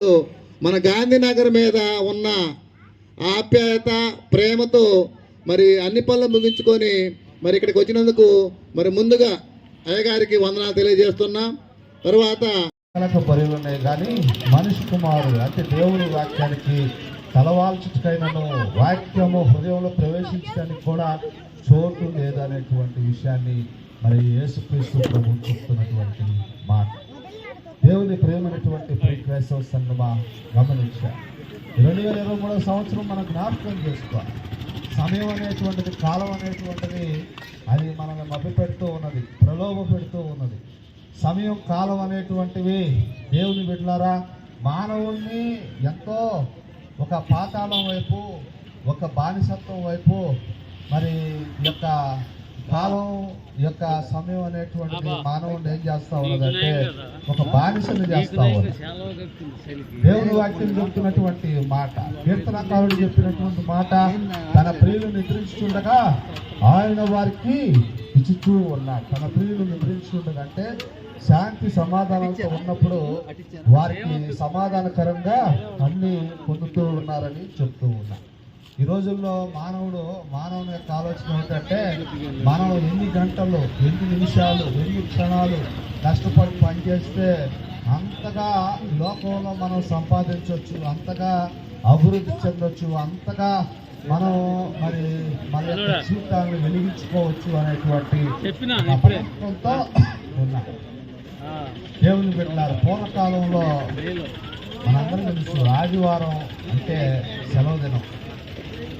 మన గాంధీనగర్ మీద ఉన్న ఆప్యాయత ప్రేమతో మరి అన్ని పనులు ముగించుకొని మరి ఇక్కడికి వచ్చినందుకు మరి ముందుగా అయ్యగారికి వందనాలు తెలియజేస్తున్నాం. తర్వాత బరువులు ఉన్నాయి కానీ మనిషి కుమారుడు అంటే దేవుని వాక్యానికి తలవాల్చుటకైనను వాక్యము హృదయంలో ప్రవేశించడానికి కూడా చోటు లేదనేటువంటి విషయాన్ని మరి యేసుక్రీస్తు ప్రభు చెప్తున్నటువంటి మాట. దేవుని ప్రేమైనటువంటి క్రైస్తవ సంఘమా గమనించారు. 2023 సంవత్సరం మనం జ్ఞాపకం చేసుకోవాలి. సమయం అనేటువంటిది, కాలం అనేటువంటిది అది మనల్ని మభ్యపెడుతూ ఉన్నది, ప్రలోభ పెడుతూ ఉన్నది. సమయం కాలం అనేటువంటివి దేవుని బిడ్డలారా మానవుణ్ణి ఎంతో ఒక పాతాళం వైపు, ఒక బానిసత్వం వైపు మరి యొక్క కాలం యొక్క సమయం అనేటువంటిది మానవుడిని ఏం చేస్తా ఉన్నదంటే ఒక బానిసను చేస్తా ఉన్నది. దేవుని వాక్యం చెప్తున్నటువంటి మాట, కీర్తనకారుడు చెప్పినటువంటి మాట, తన ప్రియులు నిద్రించుండగా ఆయన వారికి ఇచ్చుచూ ఉన్నాడు. తన ప్రియులు నిద్రించుండగా అంటే శాంతి సమాధానంతో ఉన్నప్పుడు వారికి సమాధానకరంగా అన్ని పొందుతూ ఉన్నారని చెప్తూ ఉన్నారు. ఈ రోజుల్లో మానవుని యొక్క ఆలోచన ఏంటంటే మనం ఎన్ని గంటలు, ఎన్ని నిమిషాలు, ఎన్ని క్షణాలు కష్టపడి పనిచేస్తే అంతగా లోకంలో మనం సంపాదించవచ్చు, అంతగా అభివృద్ధి చెందొచ్చు, అంతగా మనం మరి మన యొక్క జీవితాన్ని వెలిగించుకోవచ్చు అనేటువంటి ప్రయత్నంతో ఉన్నాం. దేవుని బిడ్డలారా, పూర్వకాలంలో మనందరం తెలుసు ఆదివారం అంటే సెలవు దినం.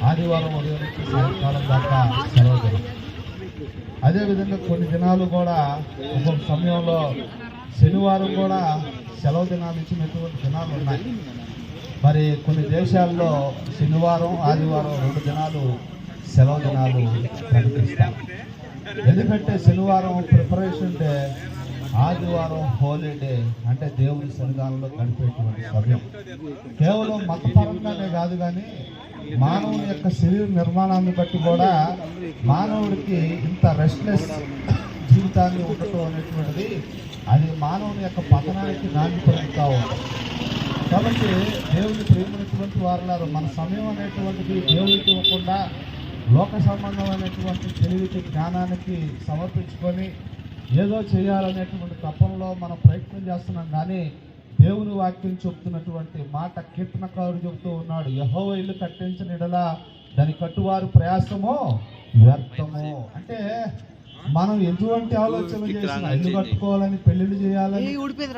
ఆదివారం ఉదయం నుంచి సాయంకాలం దాకా సెలవు దినం. అదేవిధంగా కొన్ని దినాలు కూడా ఒక్కొక్క సమయంలో శనివారం కూడా సెలవు దినాలు ఇచ్చినటువంటి దినాలు ఉన్నాయి. మరి కొన్ని దేశాల్లో శనివారం ఆదివారం 2 దినాలు సెలవు దినాలు ప్రకటిస్తారు. ఎందుకంటే శనివారం ప్రిపరేషన్ డే, ఆదివారం హోలీడే అంటే దేవుని సన్నిధానంలో గడిపేటువంటి సమయం. కేవలం మతపరంగానే కాదు కానీ మానవుని యొక్క శరీర నిర్మాణాన్ని బట్టి కూడా మానవుడికి ఇంత రెస్ట్లెస్ జీవితాన్ని ఉండటం అనేటువంటిది అది మానవుని యొక్క పతనానికి నాంది పలుకుతా ఉంది. కాబట్టి దేవుని ప్రేమైనటువంటి వారులారు మన సమయం అనేటువంటిది దేవుడికి ఇవ్వకుండా లోక సంబంధమైనటువంటి తెలివికి జ్ఞానానికి సమర్పించుకొని ఏదో చేయాలనేటువంటి తపనలో మనం ప్రయత్నం చేస్తున్నాం. కానీ దేవుని వాక్యం చెప్తున్నటువంటి మాట, కీర్తనకారుడు చెబుతూ ఉన్నాడు, యెహోవా ఇల్లు కట్టించిన యెడల దాని కట్టువారు ప్రయాసము వ్యర్థము. అంటే మనం ఎటువంటి ఆలోచన చేసినా ఇల్లు కట్టుకోవాలని, పెళ్లిళ్ళు చేయాలని,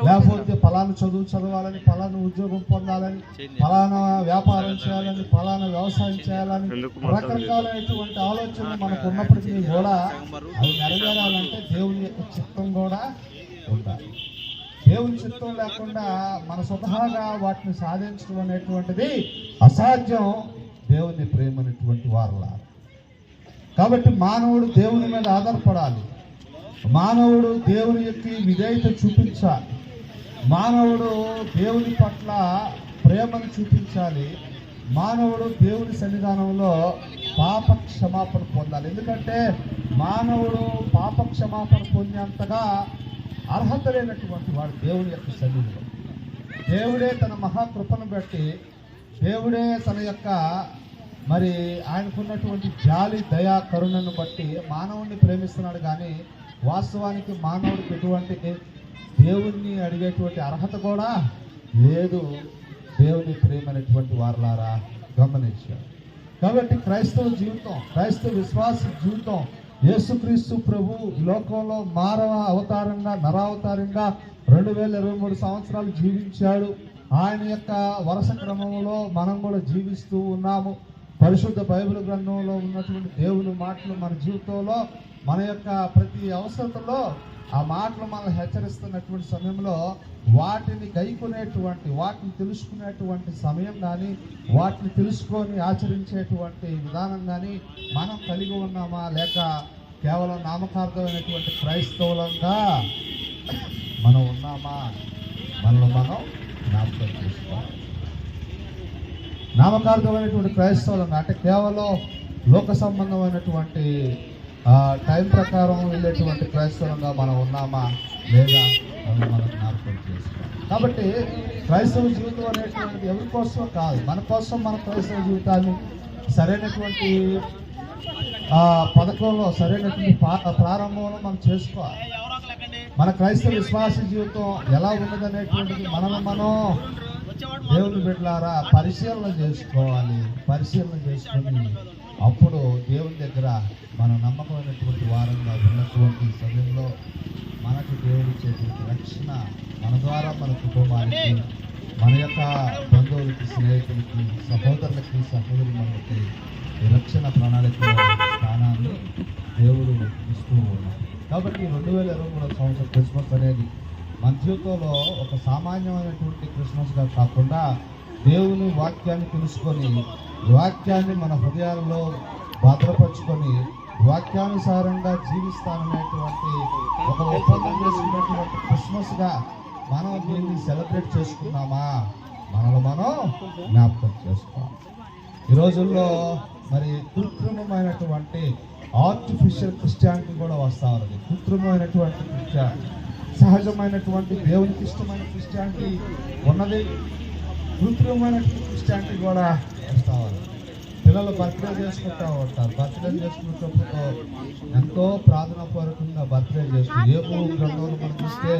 లేకపోతే ఫలానా చదువు చదవాలని, ఫలానా ఉద్యోగం పొందాలని, ఫలానా వ్యాపారం చేయాలని, ఫలానా వ్యవసాయం చేయాలని రకరకాలైనటువంటి ఆలోచనలు మనకు ఉన్నప్పటికీ కూడా అవి నెరవేరాలంటే దేవుని యొక్క చిత్తం కూడా ఉండాలి. దేవుని చిత్తం లేకుండా మన స్వతహాగా వాటిని సాధించడం అనేటువంటిది అసాధ్యం. దేవుని ప్రేమైనటువంటి వారులా కాబట్టి మానవుడు దేవుని మీద ఆధారపడాలి. మానవుడు దేవుని యొక్క విధేయత చూపించాలి. మానవుడు దేవుని పట్ల ప్రేమను చూపించాలి. మానవుడు దేవుని సన్నిధానంలో పాప క్షమాపణ పొందాలి. ఎందుకంటే మానవుడు పాప క్షమాపణ పొందేంతగా అర్హత లేనటువంటి వాడు దేవుని యొక్క సన్నిధిలో. దేవుడే తన మహాకృపను బట్టి, దేవుడే తన యొక్క మరి ఆయనకున్నటువంటి జాలి, దయా, కరుణను బట్టి మానవుడిని ప్రేమిస్తున్నాడు. కానీ వాస్తవానికి మానవుడికి ఎటువంటి దేవుణ్ణి అడిగేటువంటి అర్హత కూడా లేదు. దేవుని ప్రేమైనటువంటి వారులారా గమనించారు. కాబట్టి క్రైస్తవ జీవితం, క్రైస్తవ విశ్వాస జీవితం, యేసుక్రీస్తు ప్రభు లోకంలో మానవ అవతారంగా, నరావతారంగా 2023 సంవత్సరాలు జీవించాడు. ఆయన యొక్క వరుస క్రమంలో మనం కూడా జీవిస్తూ ఉన్నాము. పరిశుద్ధ బైబిల్ గ్రంథంలో ఉన్నటువంటి దేవుని మాటలు మన జీవితంలో, మన యొక్క ప్రతి అవసరతలో ఆ మాటలు మనల్ని హెచ్చరిస్తున్నటువంటి సమయంలో వాటిని గైకొనేటువంటి, వాటిని తెలుసుకునేటువంటి సమయం కానీ, వాటిని తెలుసుకొని ఆచరించేటువంటి విధానం కానీ మనం కలిగి ఉన్నామా, లేక కేవలం నామకార్థమైనటువంటి క్రైస్తవులంగా మనం ఉన్నామా? మనల్ని మనం జ్ఞాపకం చేసుకోవాలి. నామకార్థమైనటువంటి క్రైస్తవులంగా అంటే కేవలం లోక సంబంధమైనటువంటి టైం ప్రకారం వెళ్ళేటువంటి క్రైస్తవులంగా మనం ఉన్నామా లేదా మనం జ్ఞాపకం చేసుకోవాలి. కాబట్టి క్రైస్తవ జీవితం అనేటువంటిది ఎవరి కోసం కాదు, మన కోసం మన క్రైస్తవ జీవితాన్ని సరైనటువంటి పథకంలో సరైనటువంటి ప్రారంభంలో మనం చేసుకోవాలి. మన క్రైస్తవ విశ్వాస జీవితం ఎలా ఉన్నదనేటువంటిది మనం దేవుని బిడ్డలారా పరిశీలన చేసుకోవాలి. పరిశీలన చేసుకొని అప్పుడు దేవుని దగ్గర మన నమ్మకమైనటువంటి వారంగా ఉన్నటువంటి సమయంలో మనకు దేవుడు ఇచ్చేటువంటి రక్షణ మన ద్వారా మన కుటుంబానికి, మన యొక్క బంధువులకి, స్నేహితులకి, సహోదరులకి, సహోదరులకి ఈ రక్షణ ప్రణాళికలో స్థానాన్ని దేవుడు ఇస్తూ ఉన్నాడు. కాబట్టి 2023 సంవత్సరం క్రిస్మస్ అనేది మన జీవితంలో ఒక సామాన్యమైనటువంటి క్రిస్మస్గా కాకుండా దేవుని వాక్యాన్ని తెలుసుకొని, వాక్యాన్ని మన హృదయాల్లో భద్రపరుచుకొని వాక్యానుసారంగా జీవిస్తాననేటువంటి ఒక ఒప్పందం చేసుకున్నటువంటి క్రిస్మస్గా మనం దీన్ని సెలబ్రేట్ చేసుకున్నామా, మనలో మనం జ్ఞాపకం చేసుకోవాలి. ఈ రోజుల్లో మరి కృత్రిమమైనటువంటి ఆర్టిఫిషియల్ క్రిస్టియానిటీ కూడా వస్తూ ఉన్నది. కృత్రిమమైనటువంటి క్రిస్టియానిటీ, సహజమైనటువంటి దేవునికి ఇష్టమైన క్రిస్టియానిటీ ఉన్నది, కృత్రిమమైనటువంటి క్రిస్టియానిటీ కూడా వస్తూ ఉంది. పిల్లలు బర్త్డే చేసుకుంటూ ఉంటారు. బర్త్డే చేసుకునేటప్పుడు ఎంతో ప్రార్థనాపూర్వకంగా బర్త్డే చేస్తారు. ఏబు గ్రంథంలో మనం చూస్తే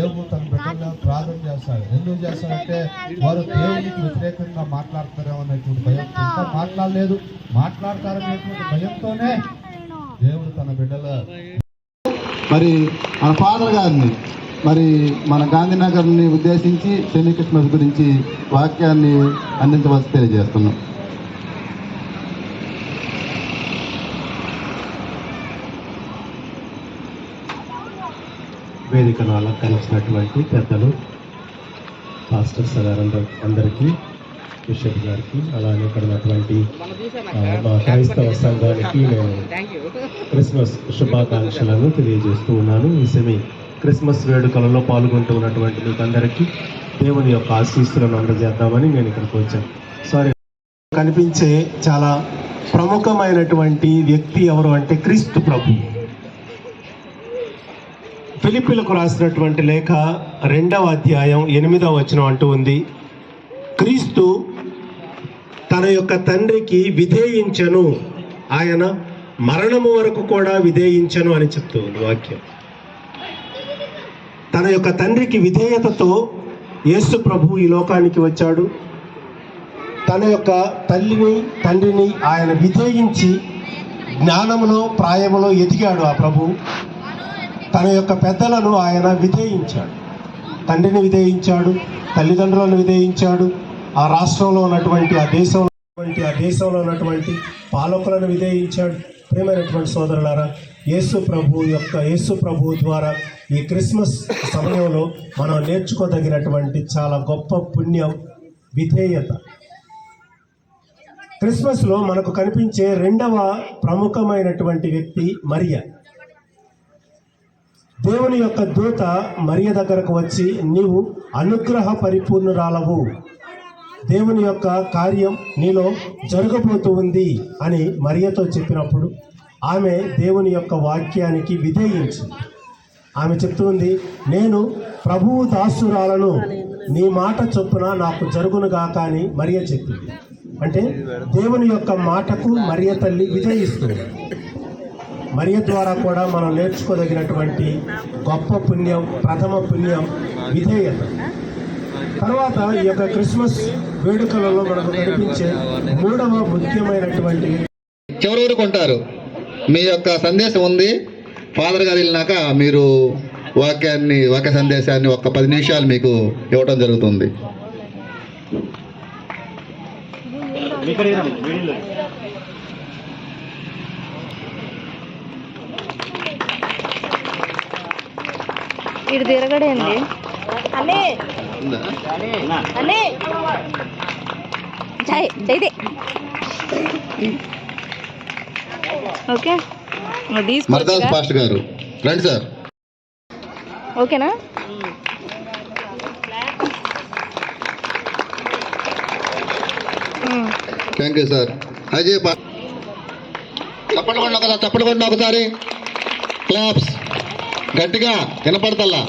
ఏబు తన బిడ్డల్లో ప్రార్థన చేస్తాడు. ఎందుకు చేస్తాడంటే వారు దేవునికి వ్యతిరేకంగా మాట్లాడతారేమో అనేటువంటి భయం, ఇంకా మాట్లాడలేదు, మాట్లాడతారనేటువంటి భయంతోనే దేవుడు తన బిడ్డల మరి మన ఫాదర్ గారిని మరి మన గాంధీనగర్ని ఉద్దేశించి సెమీ క్రిస్మస్ గురించి వాక్యాన్ని అందించవలసి తెలియజేస్తున్నాం. వేదికను అలంకరించినటువంటి పెద్దలు, పాస్టర్స్ అందరికీ, బిషప్ గారికి, అలానే ఇక్కడ ఉన్నటువంటి మా క్రైస్తవ సంఘానికి నేను క్రిస్మస్ శుభాకాంక్షలను తెలియజేస్తూ ఉన్నాను. ఈ సెమీ క్రిస్మస్ వేడుకలలో పాల్గొంటూ ఉన్నటువంటి మీకు అందరికీ దేవుని యొక్క ఆశీస్సులను అందజేద్దామని నేను ఇక్కడికి వచ్చాను. సారీ, కనిపించే చాలా ప్రముఖమైనటువంటి వ్యక్తి ఎవరు అంటే క్రీస్తు ప్రభు. ఫిలిప్పీలకు రాసినటువంటి లేఖ 2వ అధ్యాయం 8వ వచనం అంటూ ఉంది, క్రీస్తు తన యొక్క తండ్రికి విధేయించను, ఆయన మరణము వరకు కూడా విధేయించను అని చెప్తూ ఉంది వాక్యం. తన యొక్క తండ్రికి విధేయతతో యేసు ప్రభు ఈ లోకానికి వచ్చాడు. తన యొక్క తల్లిని, తండ్రిని ఆయన విధేయించి జ్ఞానములో, ప్రాయములో ఎదిగాడు. ఆ ప్రభు తన యొక్క పెద్దలను ఆయన విధేయించాడు. తండ్రిని విధేయించాడు, తల్లిదండ్రులను విధేయించాడు, ఆ రాష్ట్రంలో ఉన్నటువంటి ఆ దేశంలో ఉన్నటువంటి పాలకులను విధేయించాడు. ప్రియమైనటువంటి సోదరులారా, యేసు ప్రభు ద్వారా ఈ క్రిస్మస్ సమయంలో మనం నేర్చుకోదగినటువంటి చాలా గొప్ప పుణ్యం విధేయత. క్రిస్మస్లో మనకు కనిపించే 2వ ప్రముఖమైనటువంటి వ్యక్తి మరియ. దేవుని యొక్క దూత మరియ దగ్గరకు వచ్చి, నీవు అనుగ్రహ పరిపూర్ణురాలవు, దేవుని యొక్క కార్యం నీలో జరగబోతూ ఉంది అని మరియతో చెప్పినప్పుడు ఆమె దేవుని యొక్క వాక్యానికి విధేయించింది. ఆమె చెప్తుంది, నేను ప్రభువు దాసురాలను, నీ మాట చొప్పున నాకు జరుగునుగాక అని మరియ చెప్పింది. అంటే దేవుని యొక్క మాటకు మరియ తల్లి విధేయిస్తుంది. మరియ ద్వారా కూడా మనం నేర్చుకోదగినటువంటి గొప్ప పుణ్యం, ప్రథమ పుణ్యం విధేయత. తర్వాత ఈ యొక్క క్రిస్మస్ వేడుకలలో మనకు కనిపించే 3వ ముఖ్యమైనటువంటి చివరి వరకు ఉంటారు. మీ యొక్క సందేశం ఉంది, ఫాదర్ గారు వెళ్ళినాక మీరు వాక్య సందేశాన్ని ఒక 10 నిమిషాలు మీకు ఇవ్వడం జరుగుతుంది. ఇటు తిరగడండి అనే అనే ఇదే ఓకే మర్దాస్ పాస్ట్ గారు రండి సార్. ఓకేనా? Thank you sir. అజయ్ చప్పట్లు కొన్న ఒకసారి క్లాప్స్ గట్టిగా వినపడతల్లా.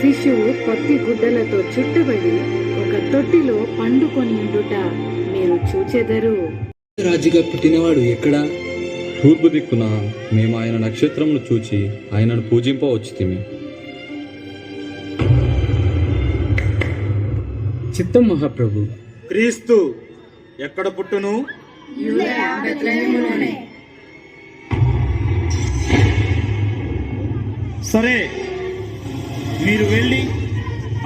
శిశువు పొత్తి గుడ్డలతో చుట్టబడి ఒక తొట్టిలో పండుకొని ఉండుట మీరు చూచెదరు. రాజుగా పుట్టినవాడు ఎక్కడా? తూర్పు దిక్కున మేము ఆయన నక్షత్రమును చూచి ఆయనను పూజింపవచ్చితిమి. చిత్తం మహాప్రభు. క్రీస్తు ఎక్కడ పుట్టును? సరే, మీరు వెళ్ళి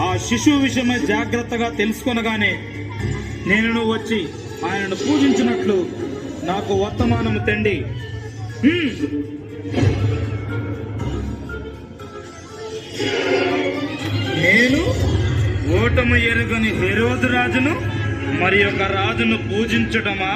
ఆ శిశువు విషయమై జాగ్రత్తగా తెలుసుకొనగానే నేను వచ్చి ఆయనను పూజించినట్లు నాకు వర్తమానము తెండి. నేను ఓటము ఎరుగని హెరోదు రాజును మరి ఒక రాజును పూజించటమా?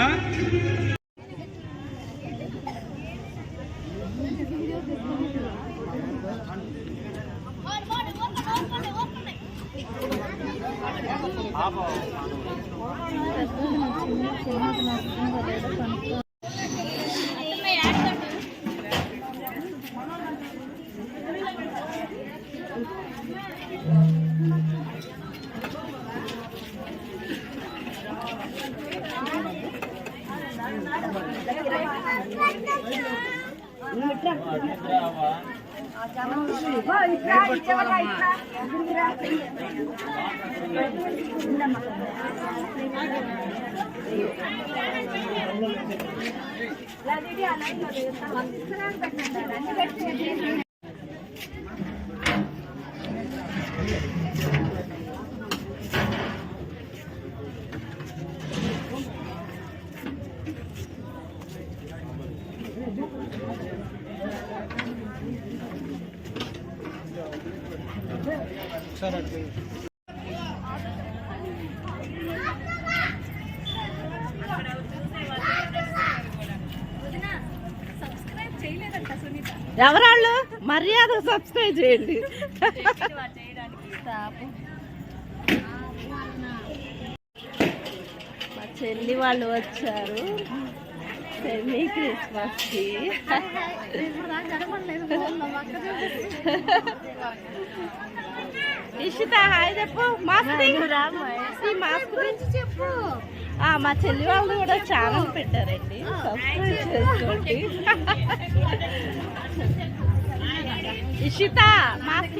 ఎవరాళ్ళు మర్యాద సబ్స్క్రైబ్ చేయండి. మా చెల్లి వాళ్ళు వచ్చారు సెమీ క్రిస్మస్ కి. ఇషిత హాయ్ చెప్పు. మాస్క్ మాస్క్ గురించి చెప్పు. మా చెల్లి వాళ్ళు కూడా ఛానల్ పెట్టారండి, సబ్స్క్రైబ్ చేసుకోండి. ఇషిత మాస్క్